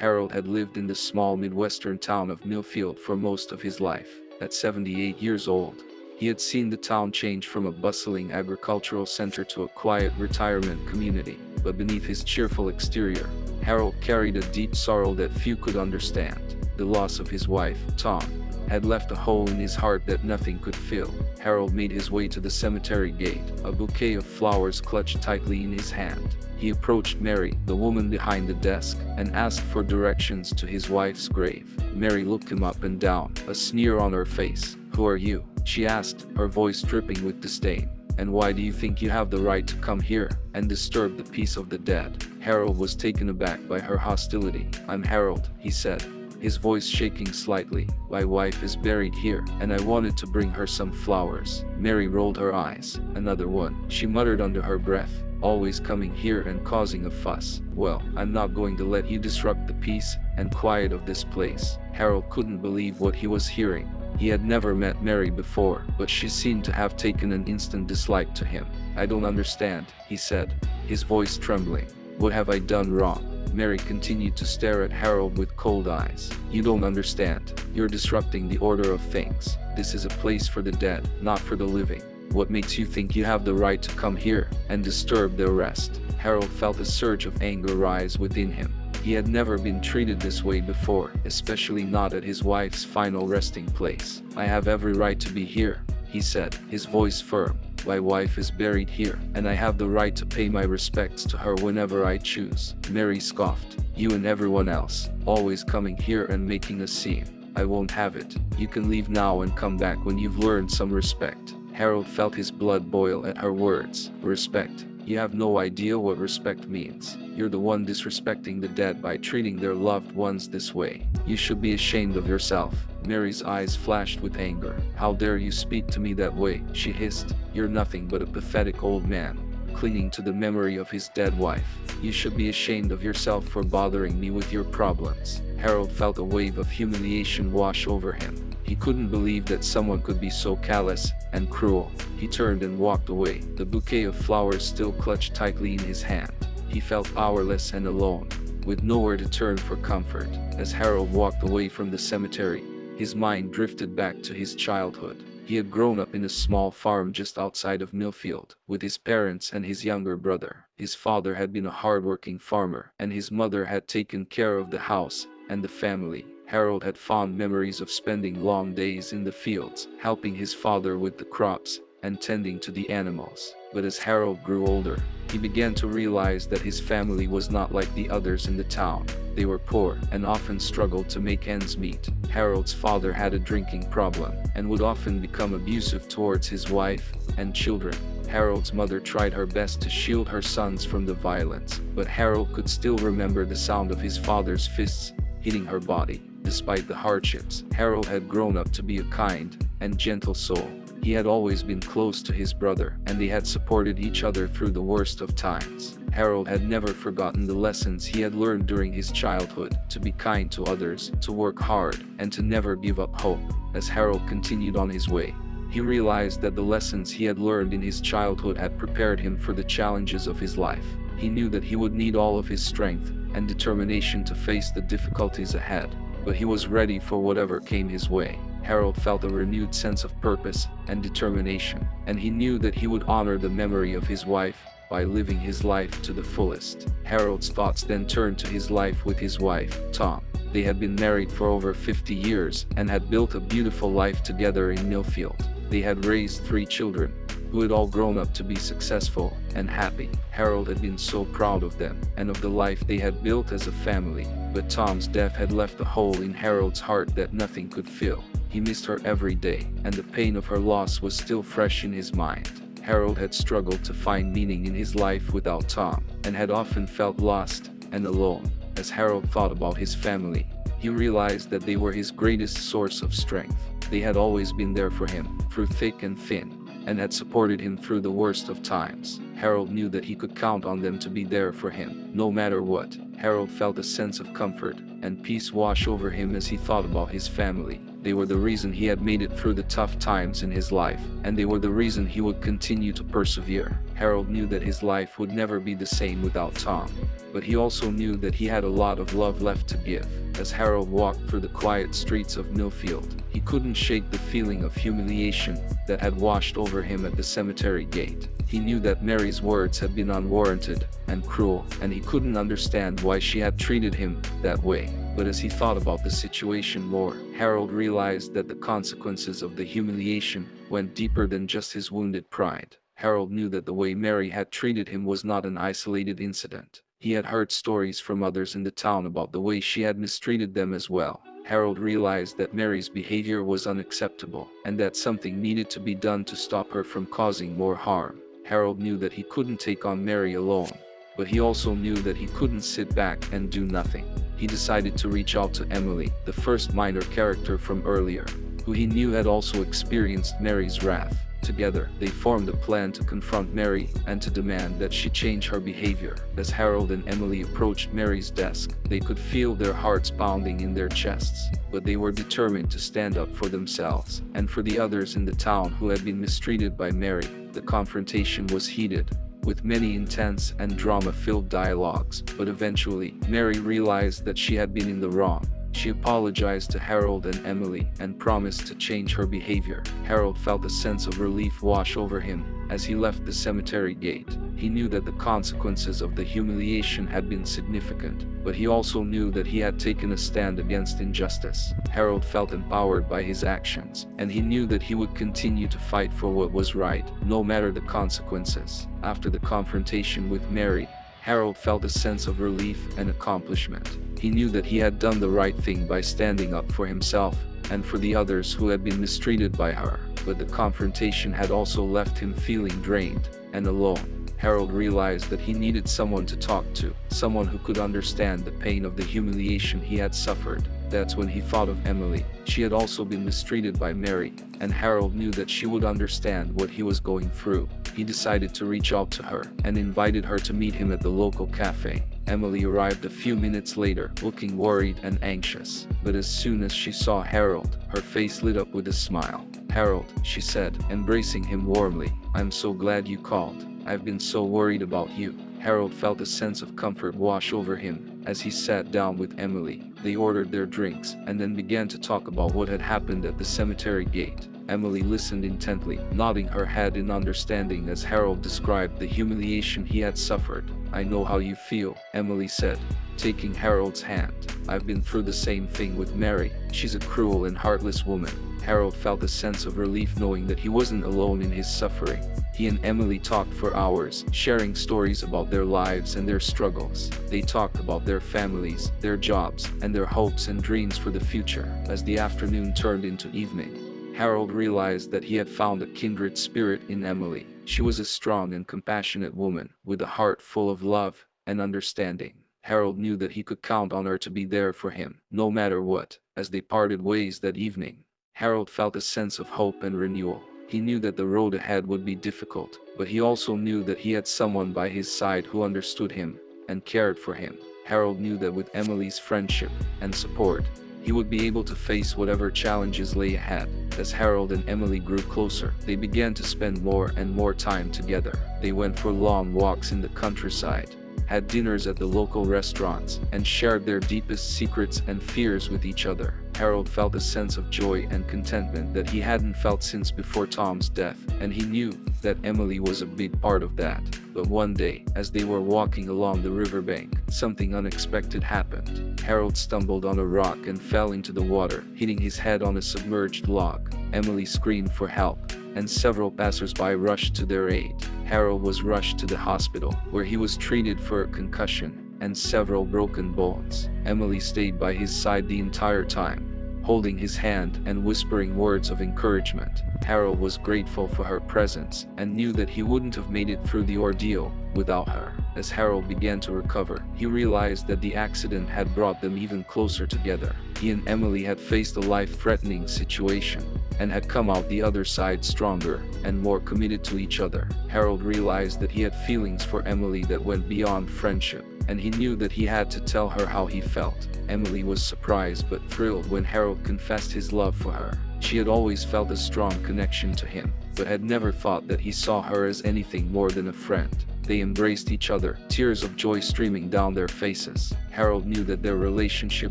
Harold had lived in the small Midwestern town of Millfield for most of his life. At 78 years old, he had seen the town change from a bustling agricultural center to a quiet retirement community. But beneath his cheerful exterior, Harold carried a deep sorrow that few could understand. The loss of his wife, Tom, had left a hole in his heart that nothing could fill. Harold made his way to the cemetery gate, a bouquet of flowers clutched tightly in his hand. He approached Mary, the woman behind the desk, and asked for directions to his wife's grave. Mary looked him up and down, a sneer on her face. "Who are you?" she asked, her voice dripping with disdain. "And why do you think you have the right to come here and disturb the peace of the dead?" Harold was taken aback by her hostility. "I'm Harold," he said, his voice shaking slightly. "My wife is buried here, and I wanted to bring her some flowers." Mary rolled her eyes. "Another one," she muttered under her breath. "Always coming here and causing a fuss. Well, I'm not going to let you disrupt the peace and quiet of this place." Harold couldn't believe what he was hearing. He had never met Mary before, but she seemed to have taken an instant dislike to him. "I don't understand," he said, his voice trembling. "What have I done wrong?" Mary continued to stare at Harold with cold eyes. "You don't understand. You're disrupting the order of things. This is a place for the dead, not for the living. What makes you think you have the right to come here and disturb their rest?" Harold felt a surge of anger rise within him. He had never been treated this way before, especially not at his wife's final resting place. "I have every right to be here," he said, his voice firm. "My wife is buried here, and I have the right to pay my respects to her whenever I choose." Mary scoffed. "You and everyone else, always coming here and making a scene. I won't have it. You can leave now and come back when you've learned some respect." Harold felt his blood boil at her words. "Respect? You have no idea what respect means. You're the one disrespecting the dead by treating their loved ones this way. You should be ashamed of yourself." Mary's eyes flashed with anger. "How dare you speak to me that way?" she hissed. "You're nothing but a pathetic old man, clinging to the memory of his dead wife. You should be ashamed of yourself for bothering me with your problems." Harold felt a wave of humiliation wash over him. He couldn't believe that someone could be so callous and cruel. He turned and walked away, the bouquet of flowers still clutched tightly in his hand. He felt powerless and alone, with nowhere to turn for comfort. As Harold walked away from the cemetery, his mind drifted back to his childhood. He had grown up in a small farm just outside of Millfield, with his parents and his younger brother. His father had been a hardworking farmer, and his mother had taken care of the house and the family. Harold had fond memories of spending long days in the fields, helping his father with the crops and tending to the animals. But as Harold grew older, he began to realize that his family was not like the others in the town. They were poor and often struggled to make ends meet. Harold's father had a drinking problem and would often become abusive towards his wife and children. Harold's mother tried her best to shield her sons from the violence, but Harold could still remember the sound of his father's fists hitting her body. Despite the hardships, Harold had grown up to be a kind and gentle soul. He had always been close to his brother, and they had supported each other through the worst of times. Harold had never forgotten the lessons he had learned during his childhood: to be kind to others, to work hard, and to never give up hope. As Harold continued on his way, he realized that the lessons he had learned in his childhood had prepared him for the challenges of his life. He knew that he would need all of his strength and determination to face the difficulties ahead, but he was ready for whatever came his way. Harold felt a renewed sense of purpose and determination, and he knew that he would honor the memory of his wife by living his life to the fullest. Harold's thoughts then turned to his life with his wife, Tom. They had been married for over 50 years and had built a beautiful life together in Millfield. They had raised 3 children, who had all grown up to be successful and happy. Harold had been so proud of them and of the life they had built as a family. But Tom's death had left a hole in Harold's heart that nothing could fill. He missed her every day, and the pain of her loss was still fresh in his mind. Harold had struggled to find meaning in his life without Tom, and had often felt lost and alone. As Harold thought about his family, he realized that they were his greatest source of strength. They had always been there for him, through thick and thin, and had supported him through the worst of times. Harold knew that he could count on them to be there for him, no matter what. Harold felt a sense of comfort and peace wash over him as he thought about his family. They were the reason he had made it through the tough times in his life, and they were the reason he would continue to persevere. Harold knew that his life would never be the same without Tom. but he also knew that he had a lot of love left to give. As Harold walked through the quiet streets of Millfield, he couldn't shake the feeling of humiliation that had washed over him at the cemetery gate. He knew that Mary's words had been unwarranted and cruel, and he couldn't understand why she had treated him that way. But as he thought about the situation more, Harold realized that the consequences of the humiliation went deeper than just his wounded pride. Harold knew that the way Mary had treated him was not an isolated incident. He had heard stories from others in the town about the way she had mistreated them as well. Harold realized that Mary's behavior was unacceptable, and that something needed to be done to stop her from causing more harm. Harold knew that he couldn't take on Mary alone, but he also knew that he couldn't sit back and do nothing. He decided to reach out to Emily, the first minor character from earlier, who he knew had also experienced Mary's wrath. Together, they formed a plan to confront Mary and to demand that she change her behavior. As Harold and Emily approached Mary's desk, they could feel their hearts pounding in their chests, but they were determined to stand up for themselves and for the others in the town who had been mistreated by Mary. The confrontation was heated, with many intense and drama-filled dialogues, but eventually, Mary realized that she had been in the wrong. She apologized to Harold and Emily and promised to change her behavior. Harold felt a sense of relief wash over him as he left the cemetery gate. He knew that the consequences of the humiliation had been significant, but he also knew that he had taken a stand against injustice. Harold felt empowered by his actions, and he knew that he would continue to fight for what was right, no matter the consequences. After the confrontation with Mary, Harold felt a sense of relief and accomplishment. He knew that he had done the right thing by standing up for himself and for the others who had been mistreated by her. But the confrontation had also left him feeling drained and alone. Harold realized that he needed someone to talk to, someone who could understand the pain of the humiliation he had suffered. That's when he thought of Emily. She had also been mistreated by Mary, and Harold knew that she would understand what he was going through. He decided to reach out to her and invited her to meet him at the local cafe. Emily arrived a few minutes later, looking worried and anxious. But as soon as she saw Harold, her face lit up with a smile. "Harold," she said, embracing him warmly, "I'm so glad you called. I've been so worried about you." Harold felt a sense of comfort wash over him as he sat down with Emily. They ordered their drinks and then began to talk about what had happened at the cemetery gate. Emily listened intently, nodding her head in understanding as Harold described the humiliation he had suffered. "I know how you feel," Emily said, taking Harold's hand. "I've been through the same thing with Mary. She's a cruel and heartless woman." Harold felt a sense of relief knowing that he wasn't alone in his suffering. He and Emily talked for hours, sharing stories about their lives and their struggles. They talked about their families, their jobs, and their hopes and dreams for the future. As the afternoon turned into evening, Harold realized that he had found a kindred spirit in Emily. She was a strong and compassionate woman, with a heart full of love and understanding. Harold knew that he could count on her to be there for him, no matter what. As they parted ways that evening, Harold felt a sense of hope and renewal. He knew that the road ahead would be difficult, but he also knew that he had someone by his side who understood him and cared for him. Harold knew that with Emily's friendship and support, he would be able to face whatever challenges lay ahead. As Harold and Emily grew closer, they began to spend more and more time together. They went for long walks in the countryside, had dinners at the local restaurants, and shared their deepest secrets and fears with each other. Harold felt a sense of joy and contentment that he hadn't felt since before Tom's death, and he knew that Emily was a big part of that. But one day, as they were walking along the riverbank, something unexpected happened. Harold stumbled on a rock and fell into the water, hitting his head on a submerged log. Emily screamed for help, and several passers-by rushed to their aid. Harold was rushed to the hospital, where he was treated for a concussion and several broken bones. Emily stayed by his side the entire time, holding his hand and whispering words of encouragement. Harold was grateful for her presence and knew that he wouldn't have made it through the ordeal without her. As Harold began to recover, he realized that the accident had brought them even closer together. He and Emily had faced a life-threatening situation and had come out the other side stronger and more committed to each other. Harold realized that he had feelings for Emily that went beyond friendship, and he knew that he had to tell her how he felt. Emily was surprised but thrilled when Harold confessed his love for her. She had always felt a strong connection to him, but had never thought that he saw her as anything more than a friend. They embraced each other, tears of joy streaming down their faces. Harold knew that their relationship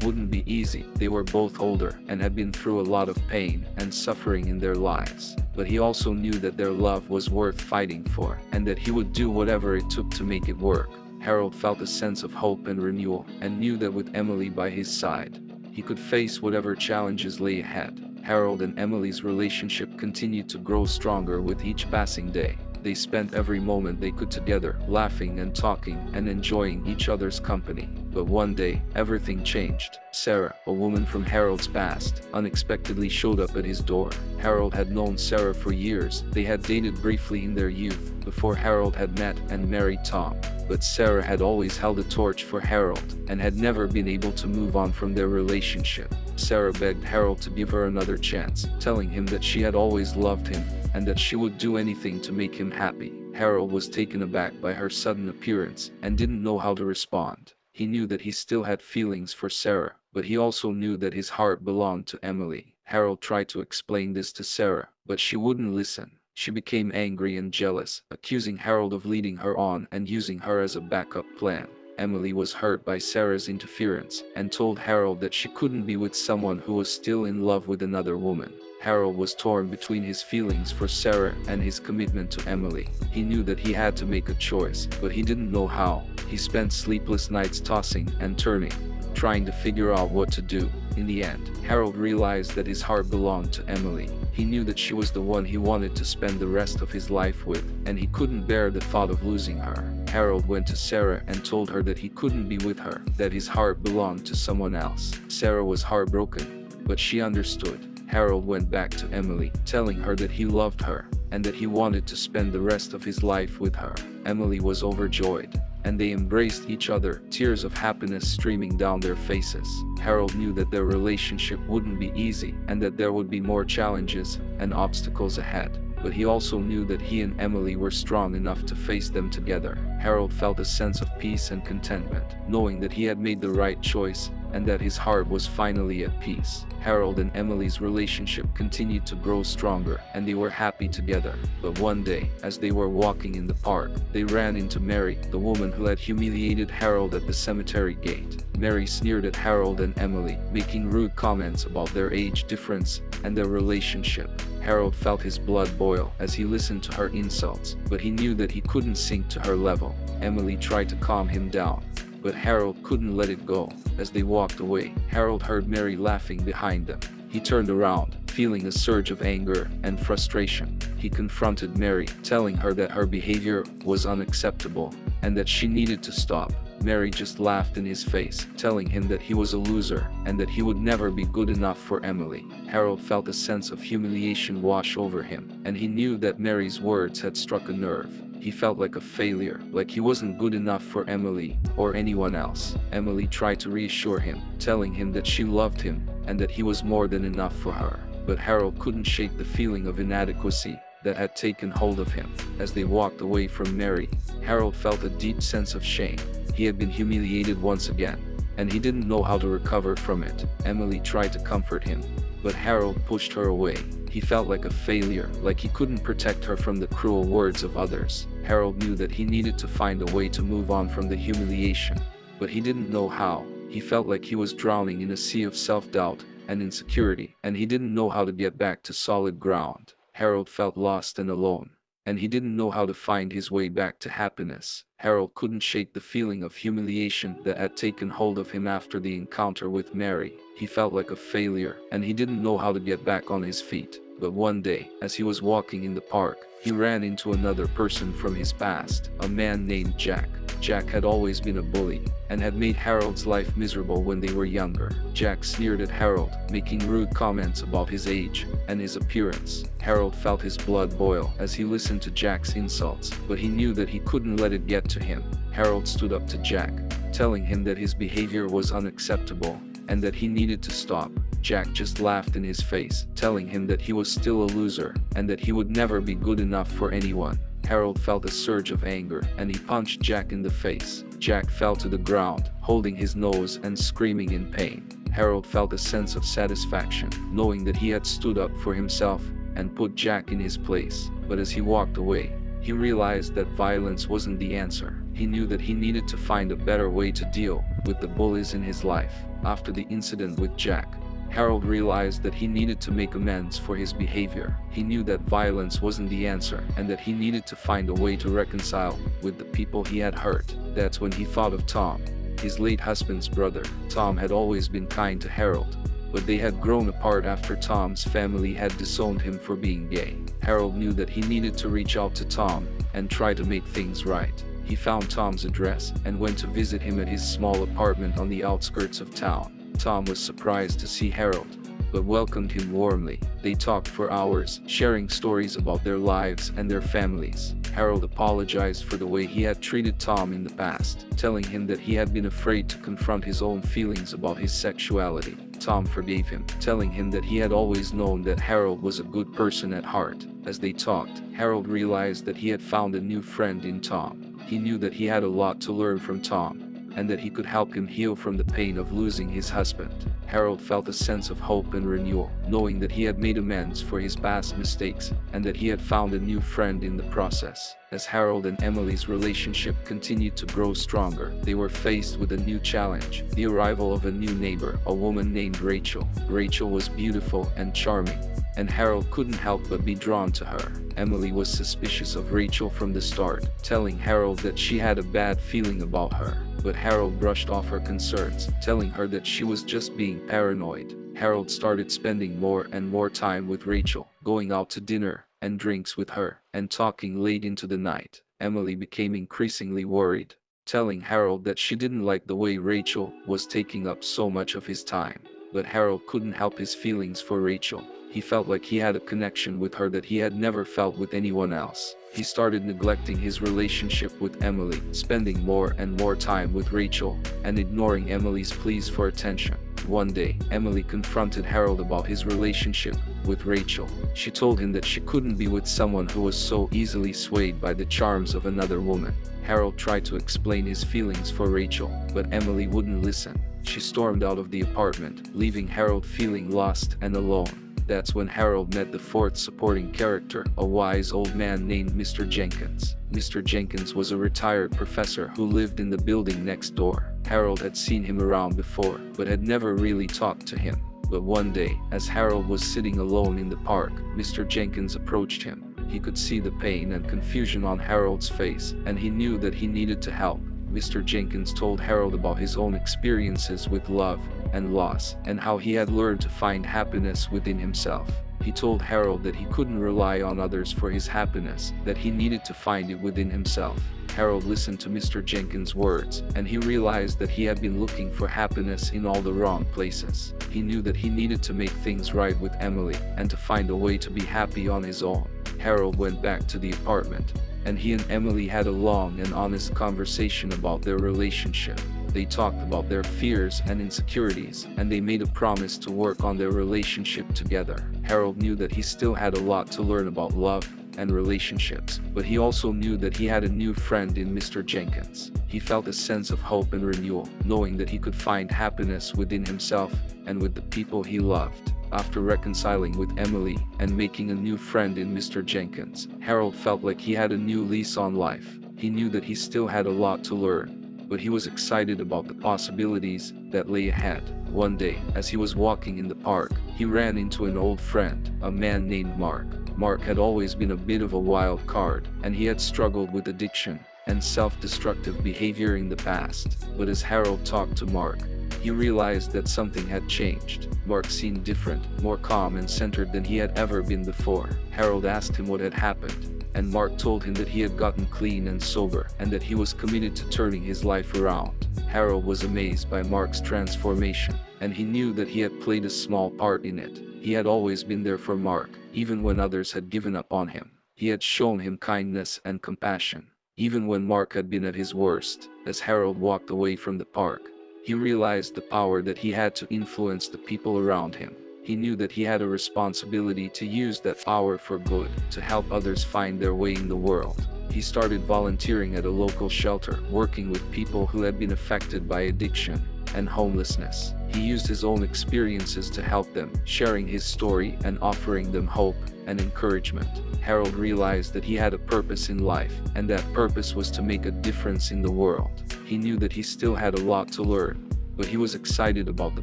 wouldn't be easy. They were both older and had been through a lot of pain and suffering in their lives. But he also knew that their love was worth fighting for, and that he would do whatever it took to make it work. Harold felt a sense of hope and renewal, and knew that with Emily by his side, he could face whatever challenges lay ahead. Harold and Emily's relationship continued to grow stronger with each passing day. They spent every moment they could together, laughing and talking and enjoying each other's company. But one day, everything changed. Sarah, a woman from Harold's past, unexpectedly showed up at his door. Harold had known Sarah for years. They had dated briefly in their youth, before Harold had met and married Tom. But Sarah had always held a torch for Harold, and had never been able to move on from their relationship. Sarah begged Harold to give her another chance, telling him that she had always loved him, and that she would do anything to make him happy. Harold was taken aback by her sudden appearance, and didn't know how to respond. He knew that he still had feelings for Sarah, but he also knew that his heart belonged to Emily. Harold tried to explain this to Sarah, but she wouldn't listen. She became angry and jealous, accusing Harold of leading her on and using her as a backup plan. Emily was hurt by Sarah's interference, and told Harold that she couldn't be with someone who was still in love with another woman. Harold was torn between his feelings for Sarah and his commitment to Emily. He knew that he had to make a choice, but he didn't know how. He spent sleepless nights tossing and turning, trying to figure out what to do. In the end, Harold realized that his heart belonged to Emily. He knew that she was the one he wanted to spend the rest of his life with, and he couldn't bear the thought of losing her. Harold went to Sarah and told her that he couldn't be with her, that his heart belonged to someone else. Sarah was heartbroken, but she understood. Harold went back to Emily, telling her that he loved her, and that he wanted to spend the rest of his life with her. Emily was overjoyed, and they embraced each other, tears of happiness streaming down their faces. Harold knew that their relationship wouldn't be easy, and that there would be more challenges and obstacles ahead. But he also knew that he and Emily were strong enough to face them together. Harold felt a sense of peace and contentment, knowing that he had made the right choice, and that his heart was finally at peace. Harold and Emily's relationship continued to grow stronger, and they were happy together. But one day, as they were walking in the park, they ran into Mary, the woman who had humiliated Harold at the cemetery gate. Mary sneered at Harold and Emily, making rude comments about their age difference and their relationship. Harold felt his blood boil as he listened to her insults, but he knew that he couldn't sink to her level. Emily tried to calm him down, but Harold couldn't let it go. As they walked away, Harold heard Mary laughing behind them. He turned around, feeling a surge of anger and frustration. He confronted Mary, telling her that her behavior was unacceptable and that she needed to stop. Mary just laughed in his face, telling him that he was a loser and that he would never be good enough for Emily. Harold felt a sense of humiliation wash over him, and he knew that Mary's words had struck a nerve. He felt like a failure, like he wasn't good enough for Emily or anyone else. Emily tried to reassure him, telling him that she loved him and that he was more than enough for her. But Harold couldn't shake the feeling of inadequacy that had taken hold of him. As they walked away from Mary, Harold felt a deep sense of shame. He had been humiliated once again, and he didn't know how to recover from it. Emily tried to comfort him, but Harold pushed her away. He felt like a failure, like he couldn't protect her from the cruel words of others. Harold knew that he needed to find a way to move on from the humiliation, but he didn't know how. He felt like he was drowning in a sea of self-doubt and insecurity, and he didn't know how to get back to solid ground. Harold felt lost and alone, and he didn't know how to find his way back to happiness. Harold couldn't shake the feeling of humiliation that had taken hold of him after the encounter with Mary. He felt like a failure, and he didn't know how to get back on his feet. But one day, as he was walking in the park, he ran into another person from his past, a man named Jack. Jack had always been a bully, and had made Harold's life miserable when they were younger. Jack sneered at Harold, making rude comments about his age and his appearance. Harold felt his blood boil as he listened to Jack's insults, but he knew that he couldn't let it get to him. Harold stood up to Jack, telling him that his behavior was unacceptable and that he needed to stop. Jack just laughed in his face, telling him that he was still a loser and that he would never be good enough for anyone. Harold felt a surge of anger, and he punched Jack in the face. Jack fell to the ground, holding his nose and screaming in pain. Harold felt a sense of satisfaction, knowing that he had stood up for himself and put Jack in his place. But as he walked away, He realized that violence wasn't the answer. He knew that he needed to find a better way to deal with the bullies in his life. After the incident with Jack, Harold realized that he needed to make amends for his behavior. He knew that violence wasn't the answer and that he needed to find a way to reconcile with the people he had hurt. That's when he thought of Tom, his late husband's brother. Tom had always been kind to Harold, but they had grown apart after Tom's family had disowned him for being gay. Harold knew that he needed to reach out to Tom and try to make things right. He found Tom's address and went to visit him at his small apartment on the outskirts of town. Tom was surprised to see Harold, but welcomed him warmly. They talked for hours, sharing stories about their lives and their families. Harold apologized for the way he had treated Tom in the past, telling him that he had been afraid to confront his own feelings about his sexuality. Tom forgave him, telling him that he had always known that Harold was a good person at heart. As they talked, Harold realized that he had found a new friend in Tom. He knew that he had a lot to learn from Tom, and that he could help him heal from the pain of losing his husband. Harold felt a sense of hope and renewal, knowing that he had made amends for his past mistakes, and that he had found a new friend in the process. As Harold and Emily's relationship continued to grow stronger, they were faced with a new challenge: the arrival of a new neighbor, a woman named Rachel. Rachel was beautiful and charming, and Harold couldn't help but be drawn to her. Emily was suspicious of Rachel from the start, telling Harold that she had a bad feeling about her. But Harold brushed off her concerns, telling her that she was just being paranoid. Harold started spending more and more time with Rachel, going out to dinner and drinks with her, and talking late into the night. Emily became increasingly worried, telling Harold that she didn't like the way Rachel was taking up so much of his time. But Harold couldn't help his feelings for Rachel. He felt like he had a connection with her that he had never felt with anyone else. He started neglecting his relationship with Emily, spending more and more time with Rachel, and ignoring Emily's pleas for attention. One day, Emily confronted Harold about his relationship with Rachel. She told him that she couldn't be with someone who was so easily swayed by the charms of another woman. Harold tried to explain his feelings for Rachel, but Emily wouldn't listen. She stormed out of the apartment, leaving Harold feeling lost and alone. That's when Harold met the fourth supporting character, a wise old man named Mr. Jenkins. Mr. Jenkins was a retired professor who lived in the building next door. Harold had seen him around before, but had never really talked to him. But one day, as Harold was sitting alone in the park, Mr. Jenkins approached him. He could see the pain and confusion on Harold's face, and he knew that he needed to help. Mr. Jenkins told Harold about his own experiences with love and loss, and how he had learned to find happiness within himself. He told Harold that he couldn't rely on others for his happiness, that he needed to find it within himself. Harold listened to Mr. Jenkins' words, and he realized that he had been looking for happiness in all the wrong places. He knew that he needed to make things right with Emily, and to find a way to be happy on his own. Harold went back to the apartment, and he and Emily had a long and honest conversation about their relationship. They talked about their fears and insecurities, and they made a promise to work on their relationship together. Harold knew that he still had a lot to learn about love and relationships, but he also knew that he had a new friend in Mr. Jenkins. He felt a sense of hope and renewal, knowing that he could find happiness within himself and with the people he loved. After reconciling with Emily and making a new friend in Mr. Jenkins, Harold felt like he had a new lease on life. He knew that he still had a lot to learn, but he was excited about the possibilities that lay ahead. One day, as he was walking in the park, he ran into an old friend, a man named Mark. Mark had always been a bit of a wild card, and he had struggled with addiction and self-destructive behavior in the past. But as Harold talked to Mark, he realized that something had changed. Mark seemed different, more calm and centered than he had ever been before. Harold asked him what had happened, and Mark told him that he had gotten clean and sober, and that he was committed to turning his life around. Harold was amazed by Mark's transformation, and he knew that he had played a small part in it. He had always been there for Mark, even when others had given up on him. He had shown him kindness and compassion, even when Mark had been at his worst. As Harold walked away from the park, he realized the power that he had to influence the people around him. He knew that he had a responsibility to use that power for good, to help others find their way in the world. He started volunteering at a local shelter, working with people who had been affected by addiction and homelessness. He used his own experiences to help them, sharing his story and offering them hope and encouragement. Harold realized that he had a purpose in life, and that purpose was to make a difference in the world. He knew that he still had a lot to learn, but he was excited about the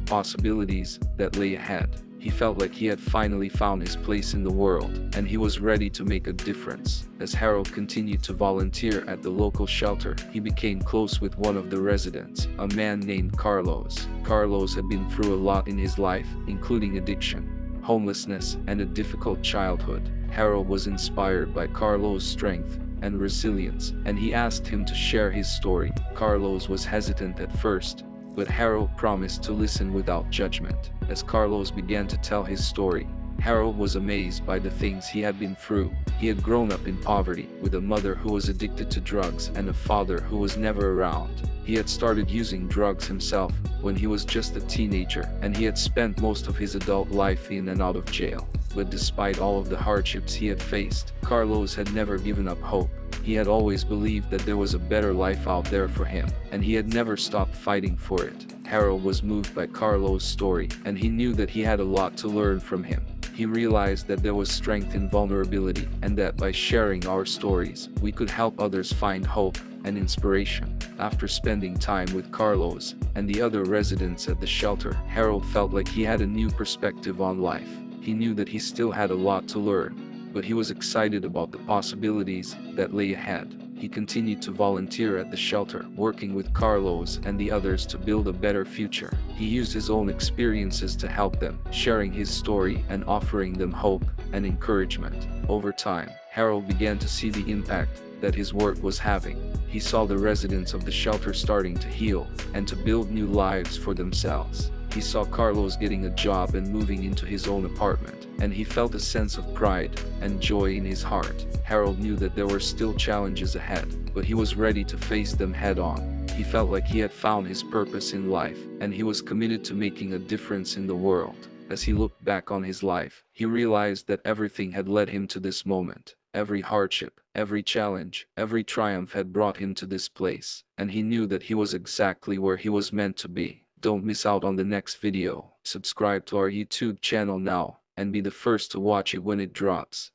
possibilities that lay ahead. He felt like he had finally found his place in the world, and he was ready to make a difference. As Harold continued to volunteer at the local shelter, he became close with one of the residents, a man named Carlos. Carlos had been through a lot in his life, including addiction, homelessness, and a difficult childhood. Harold was inspired by Carlos' strength and resilience, and he asked him to share his story. Carlos was hesitant at first, but Harold promised to listen without judgment. As Carlos began to tell his story, Harold was amazed by the things he had been through. He had grown up in poverty, with a mother who was addicted to drugs and a father who was never around. He had started using drugs himself when he was just a teenager, and he had spent most of his adult life in and out of jail. But despite all of the hardships he had faced, Carlos had never given up hope. He had always believed that there was a better life out there for him, and he had never stopped fighting for it. Harold was moved by Carlos' story, and he knew that he had a lot to learn from him. He realized that there was strength in vulnerability, and that by sharing our stories, we could help others find hope and inspiration. After spending time with Carlos and the other residents at the shelter, Harold felt like he had a new perspective on life. He knew that he still had a lot to learn, but he was excited about the possibilities that lay ahead. He continued to volunteer at the shelter, working with Carlos and the others to build a better future. He used his own experiences to help them, sharing his story and offering them hope and encouragement. Over time, Harold began to see the impact that his work was having. He saw the residents of the shelter starting to heal and to build new lives for themselves. He saw Carlos getting a job and moving into his own apartment, and he felt a sense of pride and joy in his heart. Harold knew that there were still challenges ahead, but he was ready to face them head on. He felt like he had found his purpose in life, and he was committed to making a difference in the world. As he looked back on his life, he realized that everything had led him to this moment. Every hardship, every challenge, every triumph had brought him to this place, and he knew that he was exactly where he was meant to be. Don't miss out on the next video. Subscribe to our YouTube channel now, and be the first to watch it when it drops.